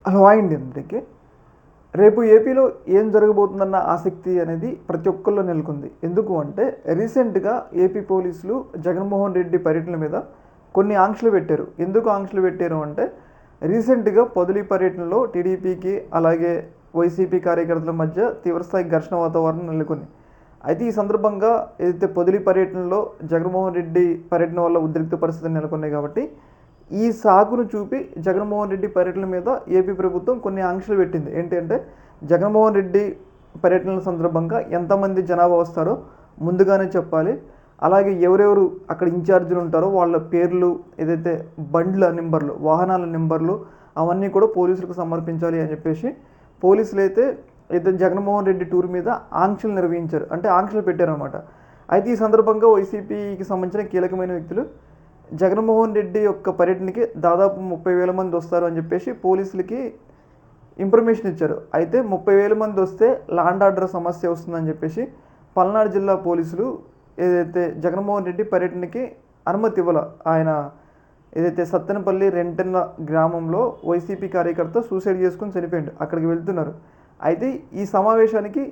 Hello అండి అందరికీ. రేపు ఏపీలో ఏం జరగబోతుందన్న ఆసక్తి అనేది ప్రతి ఒక్కరిలో నెలకొంది. ఎందుకు అంటే రీసెంట్గా ఏపీ పోలీసులు జగన్మోహన్ రెడ్డి పర్యటన మీద కొన్ని ఆంక్షలు పెట్టారు. ఎందుకు ఆంక్షలు పెట్టారు అంటే రీసెంట్గా పొదిలి పర్యటనలో టీడీపీకి అలాగే వైసీపీ కార్యకర్తల మధ్య తీవ్రస్థాయి ఘర్షణ వాతావరణం నెలకొంది. అయితే ఈ సందర్భంగా ఏదైతే పొదిలి పర్యటనలో జగన్మోహన్ రెడ్డి పర్యటన వల్ల ఉద్రిక్త పరిస్థితులు నెలకొన్నాయి కాబట్టి ఈ సాకును చూపి జగన్మోహన్ రెడ్డి పర్యటన మీద ఏపీ ప్రభుత్వం కొన్ని ఆంక్షలు పెట్టింది. ఏంటంటే జగన్మోహన్ రెడ్డి పర్యటనల సందర్భంగా ఎంతమంది జనాభా వస్తారో ముందుగానే చెప్పాలి. అలాగే ఎవరెవరు అక్కడ ఇన్ఛార్జీలు ఉంటారో వాళ్ళ పేర్లు, ఏదైతే బండ్ల నెంబర్లు, వాహనాల నెంబర్లు అవన్నీ కూడా పోలీసులకు సమర్పించాలి అని చెప్పేసి పోలీసులు అయితే జగన్మోహన్ రెడ్డి టూర్ మీద ఆంక్షలు నిర్వహించారు. అంటే ఆంక్షలు పెట్టారనమాట. అయితే ఈ సందర్భంగా వైసీపీకి సంబంధించిన కీలకమైన వ్యక్తులు జగన్మోహన్ రెడ్డి యొక్క పర్యటనకి దాదాపు 30,000 మంది వస్తారు అని చెప్పేసి పోలీసులకి ఇన్ఫర్మేషన్ ఇచ్చారు. అయితే 30,000 మంది వస్తే ల్యాండ్ ఆర్డర్ సమస్య వస్తుందని చెప్పేసి పల్నాడు జిల్లా పోలీసులు ఏదైతే జగన్మోహన్ రెడ్డి పర్యటనకి అనుమతి ఇవ్వాల. ఆయన ఏదైతే సత్తెనపల్లి రెంటెన్న గ్రామంలో వైసీపీ కార్యకర్త సూసైడ్ చేసుకుని చనిపోయాడు. అక్కడికి వెళ్తున్నారు. అయితే ఈ సమావేశానికి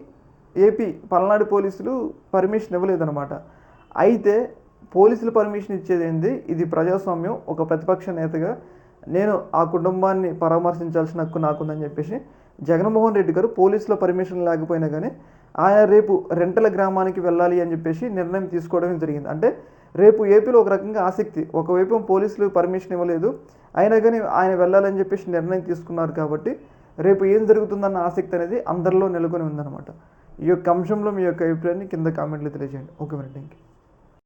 ఏపీ పల్నాడు పోలీసులు పర్మిషన్ ఇవ్వలేదన్నమాట. అయితే పోలీసులు పర్మిషన్ ఇచ్చేది ఏంది? ఇది ప్రజాస్వామ్యం. ఒక ప్రతిపక్ష నేతగా నేను ఆ కుటుంబాన్ని పరామర్శించాల్సిన హక్కు నాకుందని చెప్పేసి జగన్మోహన్ రెడ్డి గారు పోలీసుల పర్మిషన్ లేకపోయినా కానీ ఆయన రేపు రెంటల గ్రామానికి వెళ్ళాలి అని చెప్పేసి నిర్ణయం తీసుకోవడం జరిగింది. అంటే రేపు ఏపీలో ఒక రకంగా ఆసక్తి. ఒకవైపు పోలీసులు పర్మిషన్ ఇవ్వలేదు, అయినా కానీ ఆయన వెళ్ళాలని చెప్పేసి నిర్ణయం తీసుకున్నారు. కాబట్టి రేపు ఏం జరుగుతుందన్న ఆసక్తి అనేది అందరిలో నెలకొని ఉందన్నమాట. ఈ యొక్క అంశంలో మీ యొక్క అభిప్రాయాన్ని కింద కామెంట్లో తెలియజేయండి. ఓకే మరి, థ్యాంక్ యూ.